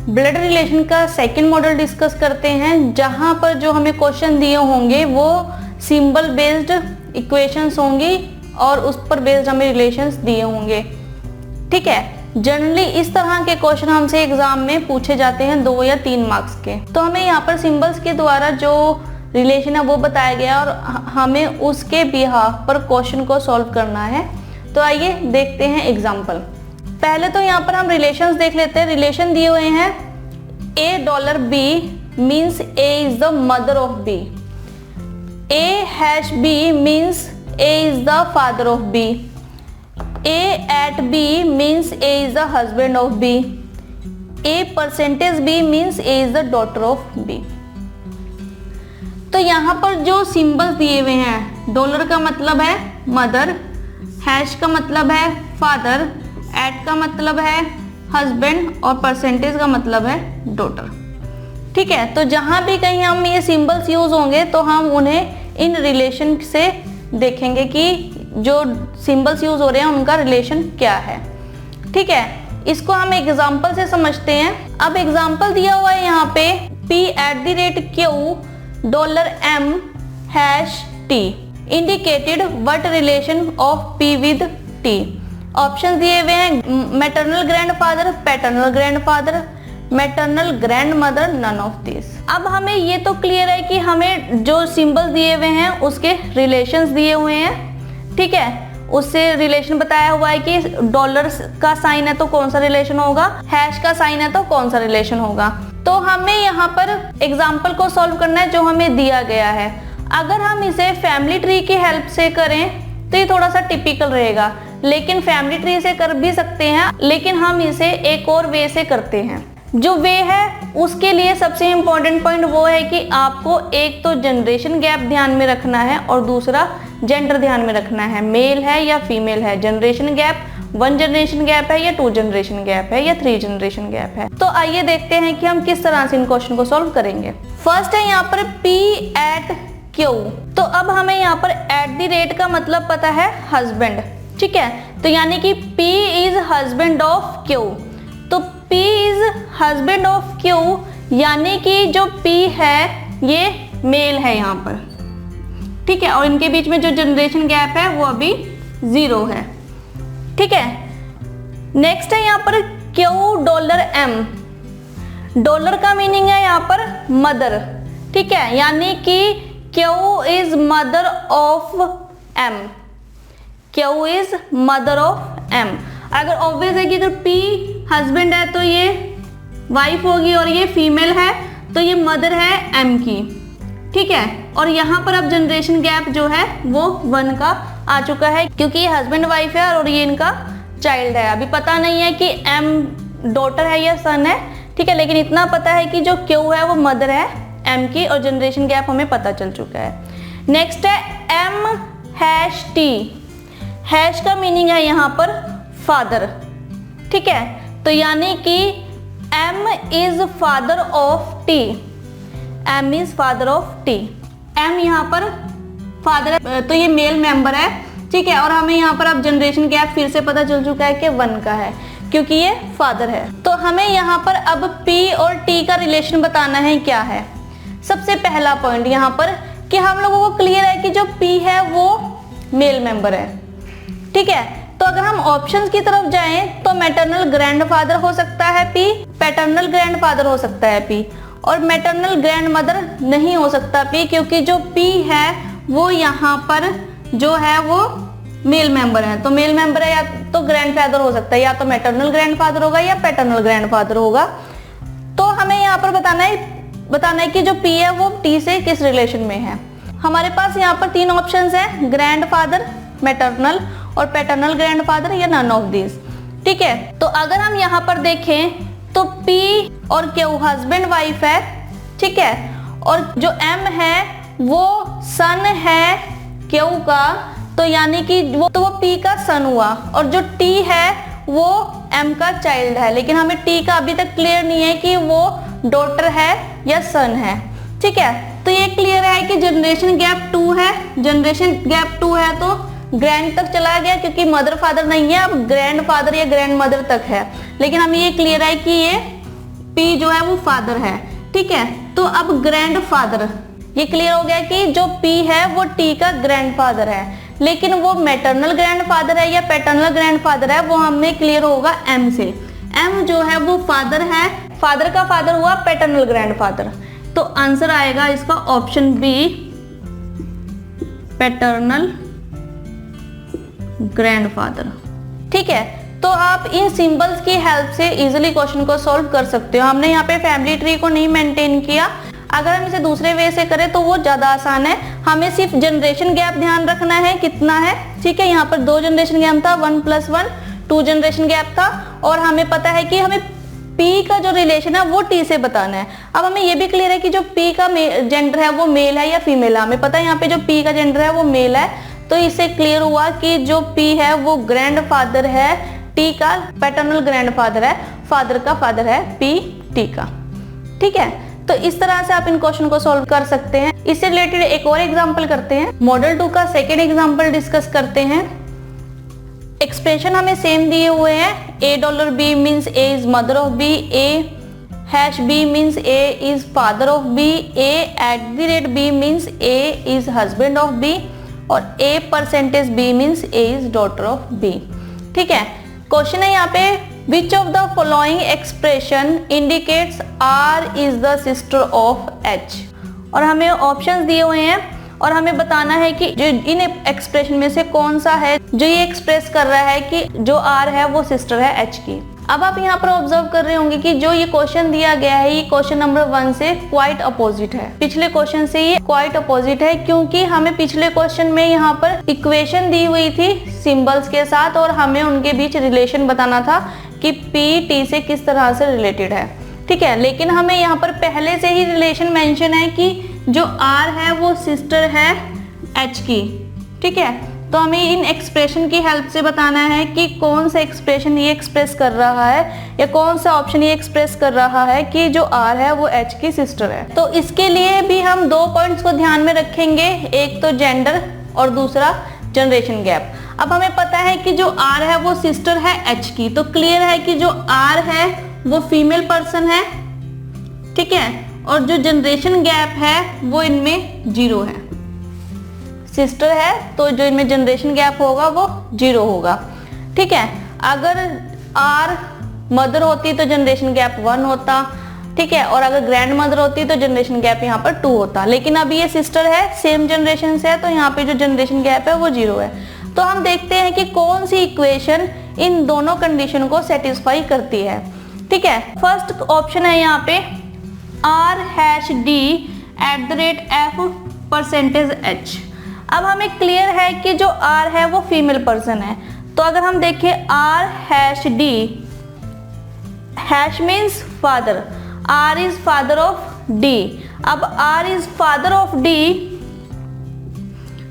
Blood relation का second model discuss करते हैं, जहां पर जो हमें क्वेश्चन दिए होंगे वो सिंबल बेस्ड इक्वेशंस होंगी और उस पर बेस्ड हमें रिलेशंस दिए होंगे। ठीक है, जनरली इस तरह के क्वेश्चन हमसे एग्जाम में पूछे जाते हैं 2 या 3 मार्क्स के। तो हमें यहाँ पर सिंबल्स के द्वारा जो रिलेशन है वो बताया गया और हमें उसके बिहाफ पर क्वेश्चन को सॉल्व करना है। तो आइए देखते हैं एग्जाम्पल। पहले तो यहाँ पर हम रिलेशंस देख लेते हैं। रिलेशन दिए हुए हैं $B means A is the mother of B, A#B means A is the father of B, A@B means A is the husband of B, A%B means A is the daughter of B। तो यहाँ पर जो symbols दिए हुए हैं, dollar का मतलब है मदर, हैश का मतलब है फादर, एट का मतलब है हस्बैंड और परसेंटेज का मतलब है डॉटर। ठीक है, तो जहाँ भी कहीं हम ये सिंबल्स यूज होंगे तो हम उन्हें इन रिलेशन से देखेंगे कि जो सिंबल्स यूज हो रहे हैं उनका रिलेशन क्या है। ठीक है, इसको हम एग्जांपल से समझते हैं। अब एग्जांपल दिया हुआ है यहाँ पे P@Q $M#T indicated what relation of P with T। Option दिए हुए हैं maternal grandfather, paternal grandfather, maternal grand mother, none of this. अब हमें ये तो क्लियर है कि हमें जो सिंबल दिए हुए हैं उसके रिलेशंस दिए हुए हैं। ठीक है, उससे रिलेशन बताया हुआ है कि डॉलर का साइन है तो कौन सा रिलेशन होगा, हैश का साइन है तो कौन सा रिलेशन होगा। तो हमें यहाँ पर एग्जाम्पल को सॉल्व करना है जो हमें दिया गया है। अगर हम इसे फैमिली ट्री की हेल्प से करें तो ये थोड़ा सा टिपिकल रहेगा, लेकिन फैमिली ट्री से कर भी सकते हैं, लेकिन हम इसे एक और वे से करते हैं। जो वे है उसके लिए सबसे इम्पोर्टेंट पॉइंट वो है कि आपको एक तो जनरेशन गैप ध्यान में रखना है और दूसरा जेंडर ध्यान में रखना है, मेल है या फीमेल है। जनरेशन गैप 1 जनरेशन गैप है या 2 जनरेशन गैप है या 3 जनरेशन गैप है। तो आइए देखते हैं कि हम किस तरह से इन क्वेश्चन को सॉल्व करेंगे। फर्स्ट है यहाँ पर P@Q। तो अब हमें यहाँ पर @ का मतलब पता है हस्बैंड। ठीक है, तो यानी कि P is husband of Q। तो P is husband of Q यानी कि जो P है ये मेल है यहाँ पर। ठीक है, और इनके बीच में जो जनरेशन गैप है वो अभी 0 है। ठीक है, नेक्स्ट है यहाँ पर $M। डॉलर का मीनिंग है यहाँ पर मदर। ठीक है, यानी कि Q is mother of M, Q is mother of M। अगर ऑब्वियस है कि अगर P हस्बैंड है तो ये वाइफ होगी और ये फीमेल है तो ये मदर है M की। ठीक है, और यहाँ पर अब जनरेशन गैप जो है वो 1 का आ चुका है क्योंकि ये हस्बैंड वाइफ है और ये इनका चाइल्ड है। अभी पता नहीं है कि M डॉटर है या सन है। ठीक है, लेकिन इतना पता है कि जो Q है वो मदर है M की और जनरेशन गैप हमें पता चल चुका है। नेक्स्ट है M#T। हैश का मीनिंग है यहाँ पर फादर। ठीक है, तो यानी कि M is father of T, M is father of T। M यहाँ पर फादर है तो ये मेल मेंबर है। ठीक है, और हमें यहाँ पर अब जनरेशन गैप फिर से पता चल चुका है कि 1 का है क्योंकि ये फादर है। तो हमें यहाँ पर अब P और T का रिलेशन बताना है क्या है। सबसे पहला पॉइंट यहाँ पर कि हम लोगों को क्लियर है कि जो P है वो मेल मेंबर है। ठीक है, तो अगर हम ऑप्शंस की तरफ जाएं तो मैटरनल ग्रैंडफादर हो सकता है P, पैटर्नल ग्रैंडफादर हो सकता है P और मैटरनल ग्रैंड मदर नहीं हो सकता P, क्योंकि जो P है वो यहाँ पर जो है वो मेल मेंबर है। तो मेल मेंबर है या तो ग्रैंडफादर हो सकता है, या तो मैटरनल ग्रैंडफादर होगा या पैटर्नल ग्रैंडफादर होगा। तो हमें यहाँ पर बताना है कि जो P है वो T से किस रिलेशन में है। हमारे पास यहाँ पर 3 ऑप्शंस हैं, ग्रैंडफादर, मैटरनल और पैटर्नल ग्रैंडफादर या नन ऑफ दिस। ठीक है, तो अगर हम यहाँ पर देखें तो P और Q हस्बैंड वाइफ है। ठीक है, और जो M है वो सन है Q का, तो यानी कि वो P का सन हुआ, और जो T है वो M का चाइल्ड है। लेकिन हमें T का अभी तक क्लियर नहीं है कि वो डॉटर है या सन है। ठीक है, तो ये क्लियर है कि जनरेशन गैप 2 है। जनरेशन गैप 2 है तो ग्रैंड तक चला गया क्योंकि मदर फादर नहीं है, अब ग्रैंड फादर या ग्रैंड मदर तक है। लेकिन हमें ये क्लियर है कि ये पी जो है वो फादर है, ठीक है। तो अब ग्रैंड फादर, ये क्लियर हो गया कि जो पी है वो टी का ग्रैंडफादर है, लेकिन वो मैटरनल ग्रैंडफादर है या पैटर्नल ग्रैंडफादर है वो हमें क्लियर होगा एम से। एम जो है वो फादर है, फादर का फादर हुआ पैटर्नल ग्रैंडफादर, तो आंसर आएगा इसका ऑप्शन बी, पैटर्नल ग्रैंडफादर, ठीक है। तो आप इन सिंबल्स की हेल्प से इजीली क्वेश्चन को सॉल्व कर सकते हो। हमने यहाँ पे फैमिली ट्री को नहीं मेंटेन किया, अगर हम इसे दूसरे वे से करें तो वो ज्यादा आसान है। हमें सिर्फ जनरेशन गैप ध्यान रखना है कितना है, ठीक है। यहाँ पर 2 जनरेशन गैप था, 1 + 1 2 जनरेशन गैप था, और हमें पता है कि हमें पी का जो रिलेशन है वो टी से बताना है। अब हमें ये भी क्लियर है कि जो पी का जेंडर है वो मेल है या फीमेल है, हमें पता है यहाँ पे जो पी का जेंडर है वो मेल है, तो इससे क्लियर हुआ कि जो पी है वो ग्रैंडफादर है, टी का पैटर्नल ग्रैंडफादर है, फादर का फादर है पी टी का, ठीक है। तो इस तरह से आप इन क्वेश्चन को सॉल्व कर सकते हैं। इससे रिलेटेड एक और एग्जांपल करते हैं, मॉडल 2 का सेकेंड एग्जांपल डिस्कस करते हैं। एक्सप्रेशन हमें सेम दिए हुए हैं, $A means A is mother of B, A#B means A is father of B, A@B means A is husband of B, और A%B means A is daughter of B, ठीक है। Question है यहाँ पे which of the following expression indicates R is the sister of H, और हमें options दिए हुए हैं और हमें बताना है कि जो इन एक्सप्रेशन में से कौन सा है जो ये एक्सप्रेस कर रहा है कि जो R है वो सिस्टर है H की। अब आप यहाँ पर ऑब्जर्व कर रहे होंगे कि जो ये क्वेश्चन दिया गया है ये क्वेश्चन नंबर 1 से क्वाइट अपोजिट है, पिछले क्वेश्चन से ये क्वाइट अपोजिट है, क्योंकि हमें पिछले क्वेश्चन में यहाँ पर इक्वेशन दी हुई थी सिंबल्स के साथ और हमें उनके बीच रिलेशन बताना था कि पी टी से किस तरह से रिलेटेड है, ठीक है। लेकिन हमें यहाँ पर पहले से ही रिलेशन मेंशन है कि जो R है वो सिस्टर है H की, ठीक है। तो हमें इन एक्सप्रेशन की हेल्प से बताना है कि कौन सा एक्सप्रेशन ये एक्सप्रेस कर रहा है या कौन सा ऑप्शन ये एक्सप्रेस कर रहा है कि जो R है वो H की सिस्टर है। तो इसके लिए भी हम 2 पॉइंट्स को ध्यान में रखेंगे, एक तो जेंडर और दूसरा जनरेशन गैप। अब हमें पता है कि जो R है वो सिस्टर है H की, तो क्लियर है कि जो R है वो फीमेल पर्सन है, ठीक है, और जो जनरेशन गैप है वो इनमें 0 है। सिस्टर है तो जो इनमें जनरेशन गैप होगा वो 0 होगा, ठीक है। अगर R मदर होती तो जनरेशन गैप 1 होता, ठीक है, और अगर ग्रैंड मदर होती तो जनरेशन गैप यहाँ पर 2 होता, लेकिन अभी ये सिस्टर है, सेम जनरेशन से है, तो यहाँ पे जो जनरेशन गैप है वो 0 है। तो हम देखते हैं कि कौन सी इक्वेशन इन दोनों कंडीशन को सेटिस्फाई करती है, ठीक है। फर्स्ट ऑप्शन है यहाँ पे R#D@F%H। अब हमें क्लियर है कि जो R है वो फीमेल पर्सन है, तो अगर हम देखें R#D, hash means father, R is father of D। अब R is father of D,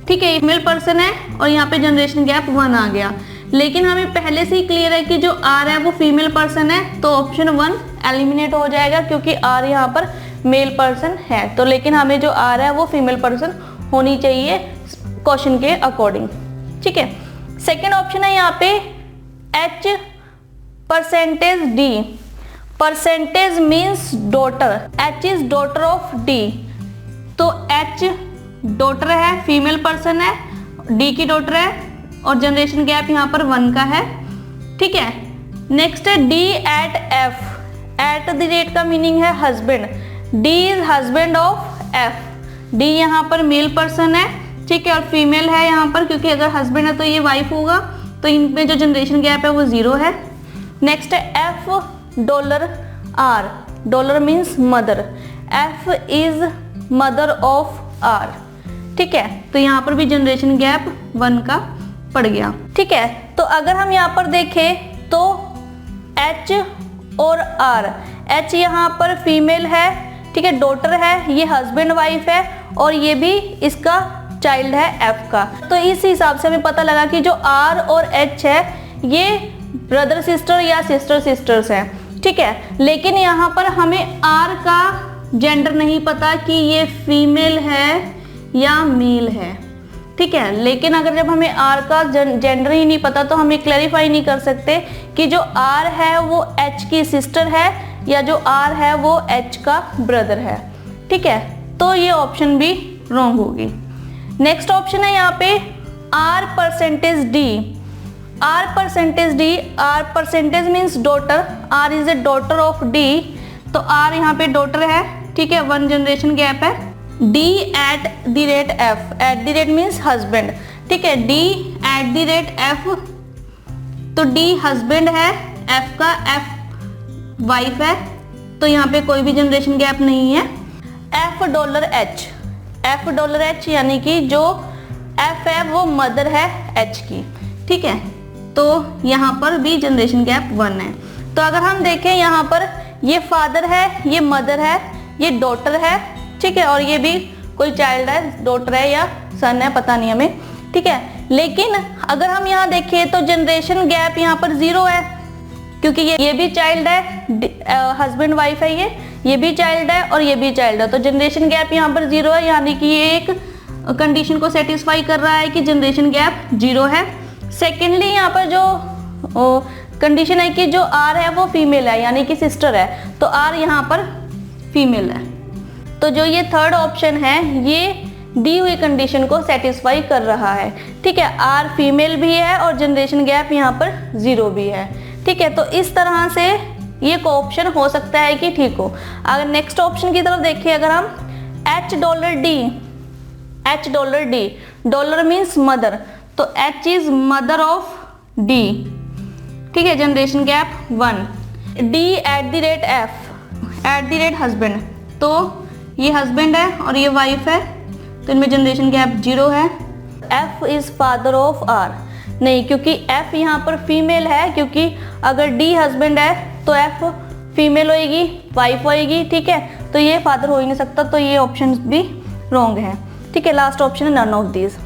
ठीक है, फीमेल पर्सन है और यहाँ पे जनरेशन गैप 1 आ गया, लेकिन हमें पहले से ही क्लियर है कि जो R है वो फीमेल पर्सन है, तो ऑप्शन 1 एलिमिनेट हो जाएगा क्योंकि R यहाँ पर मेल पर्सन है। तो लेकिन हमें जो R है वो फीमेल पर्सन होनी चाहिए क्वेश्चन के अकॉर्डिंग, ठीक है। सेकेंड ऑप्शन है यहाँ पे H%D, percentage means daughter, H is daughter of D, तो H डॉटर है, फीमेल पर्सन है, D की डॉटर है और जनरेशन गैप यहाँ पर 1 का है, ठीक है। नेक्स्ट है D@F, एट द रेट का मीनिंग है husband, D is husband of F, D यहाँ पर मेल पर्सन है, ठीक है, और फीमेल है यहाँ पर क्योंकि अगर हस्बैंड है तो ये वाइफ होगा, तो इनमें जो जनरेशन गैप है वो 0 है। नेक्स्ट है F$R, dollar means mother, F is mother of R, ठीक है, तो यहाँ पर भी जनरेशन गैप 1 का पड़ गया, ठीक है। तो अगर हम यहाँ पर देखें तो H और R, H यहाँ पर फीमेल है, ठीक है, डॉटर है, ये हस्बैंड वाइफ है और ये भी इसका चाइल्ड है F का। तो इस हिसाब से हमें पता लगा कि जो R और H है ये ब्रदर सिस्टर या सिस्टर सिस्टर्स हैं, ठीक है। लेकिन यहाँ पर हमें R का जेंडर नहीं पता कि ये फीमेल है या मेल है, ठीक है। लेकिन अगर जब हमें आर का जेंडर ही नहीं पता तो हमें क्लैरिफाई नहीं कर सकते कि जो आर है वो एच की सिस्टर है या जो आर है वो एच का ब्रदर है, ठीक है। तो ये ऑप्शन भी रॉन्ग होगी। नेक्स्ट ऑप्शन है यहाँ पे R percentage D. R percentage D, R percentage means daughter, R is a daughter of D, तो आर यहाँ पे डॉटर है, ठीक है, 1 जनरेशन गैप है। D at the rate F, at the rate means husband, ठीक है, D at the rate F, तो डी हस्बैंड है, एफ का एफ वाइफ है, तो यहाँ पे कोई भी जनरेशन गैप नहीं है। F dollar H, F dollar H यानी कि जो एफ है वो मदर है एच की, ठीक है, तो यहाँ पर भी जनरेशन गैप 1 है। तो अगर हम देखें यहाँ पर ये फादर है, ये मदर है, ये डॉटर है, ठीक है, और ये भी कोई चाइल्ड है, डॉटर है या सन है, पता नहीं हमें, ठीक है। लेकिन अगर हम यहाँ देखें तो जनरेशन गैप यहाँ पर 0 है, क्योंकि ये भी चाइल्ड है, हस्बैंड वाइफ है, ये भी चाइल्ड है और ये भी चाइल्ड है, तो जनरेशन गैप यहाँ पर 0 है, यानी कि ये एक कंडीशन को सेटिस्फाई कर रहा है कि जनरेशन गैप 0 है। सेकेंडली यहाँ पर जो कंडीशन है कि जो आर है वो फीमेल है, यानी कि सिस्टर है, तो आर यहाँ पर फीमेल है। तो जो ये थर्ड ऑप्शन है ये दी हुई कंडीशन को सेटिस्फाई कर रहा है, ठीक है, आर फीमेल भी है और जनरेशन गैप यहाँ पर 0 भी है, ठीक है। तो इस तरह से ये ऑप्शन हो सकता है कि ठीक हो। अगर नेक्स्ट ऑप्शन की तरफ देखिए, अगर हम H dollar D, H dollar D, dollar means mother, तो H is mother of D, ठीक है, generation gap 1। D at the rate F, at the rate husband, तो ये हस्बैंड है और ये वाइफ है, तो इनमें जनरेशन गैप 0 है। F is father of R, नहीं, क्योंकि एफ यहाँ पर फीमेल है, क्योंकि अगर डी हस्बैंड है तो एफ फीमेल होएगी, वाइफ होएगी, ठीक है, तो ये फादर हो ही नहीं सकता, तो ये ऑप्शन भी रॉन्ग है, ठीक है। लास्ट ऑप्शन है नन ऑफ दीज।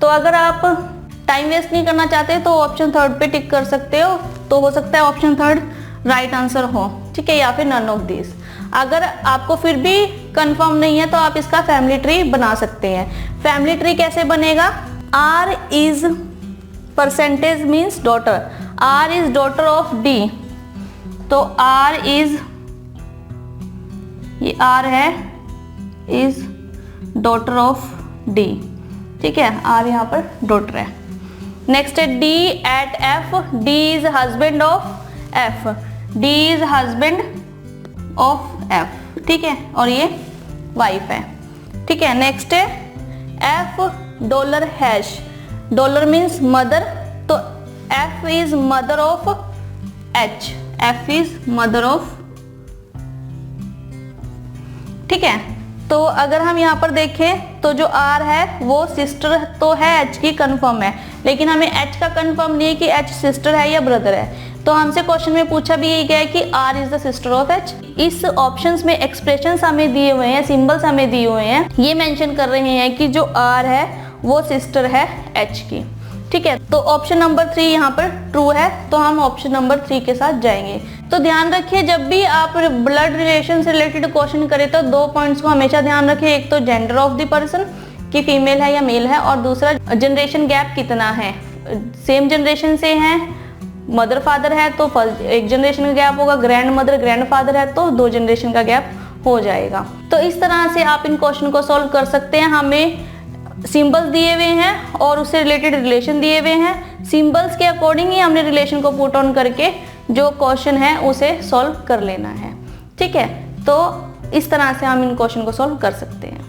तो अगर आप टाइम वेस्ट नहीं करना चाहते तो ऑप्शन थर्ड पे टिक कर सकते हो, तो हो सकता है ऑप्शन थर्ड राइट आंसर हो, ठीक है, या फिर नन ऑफ दीज। अगर आपको फिर भी कंफर्म नहीं है तो आप इसका फैमिली ट्री बना सकते हैं। फैमिली ट्री कैसे बनेगा? R is percentage means daughter, R is daughter of D, तो आर इज, ये आर है, इज डॉटर ऑफ डी, ठीक है, आर यहाँ पर डॉटर है। नेक्स्ट है D at F, D is husband of F, D is husband of F, ठीक है, और ये वाइफ है, ठीक है। नेक्स्ट है F dollar hash, dollar means mother, तो F is mother of H, F is mother of, ठीक है। तो अगर हम यहाँ पर देखें तो जो आर है वो सिस्टर तो है एच की, कंफर्म है, लेकिन हमें एच का कंफर्म नहीं है कि एच सिस्टर है या ब्रदर है। तो हमसे क्वेश्चन में पूछा भी यही गया है कि R is the sister of H. इस ऑप्शंस में एक्सप्रेशंस हमें दिए हुए हैं, सिंबल्स हमें दिए हुए हैं, ये मेंशन कर रहे हैं कि जो आर है वो सिस्टर है एच की, ठीक है। तो ऑप्शन नंबर 3 यहाँ पर ट्रू है, तो हम ऑप्शन नंबर 3 के साथ जाएंगे। तो ध्यान रखिए जब भी आप ब्लड रिलेशन से रिलेटेड क्वेश्चन करें तो 2 पॉइंट्स को हमेशा ध्यान रखिए, एक तो जेंडर ऑफ द पर्सन कि फीमेल है या मेल है, और दूसरा जनरेशन गैप कितना है, सेम जनरेशन से हैं, मदर फादर है तो एक जनरेशन का गैप होगा, ग्रैंड मदर ग्रैंड फादर है तो 2 जनरेशन का गैप हो जाएगा। तो इस तरह से आप इन क्वेश्चन को सॉल्व कर सकते हैं। हमें सिंबल्स दिए हुए हैं और उससे रिलेटेड रिलेशन दिए हुए हैं, सिंबल्स के अकॉर्डिंग ही हमने रिलेशन को पुट ऑन करके जो क्वेश्चन है उसे सॉल्व कर लेना है, ठीक है। तो इस तरह से हम इन क्वेश्चन को सॉल्व कर सकते हैं।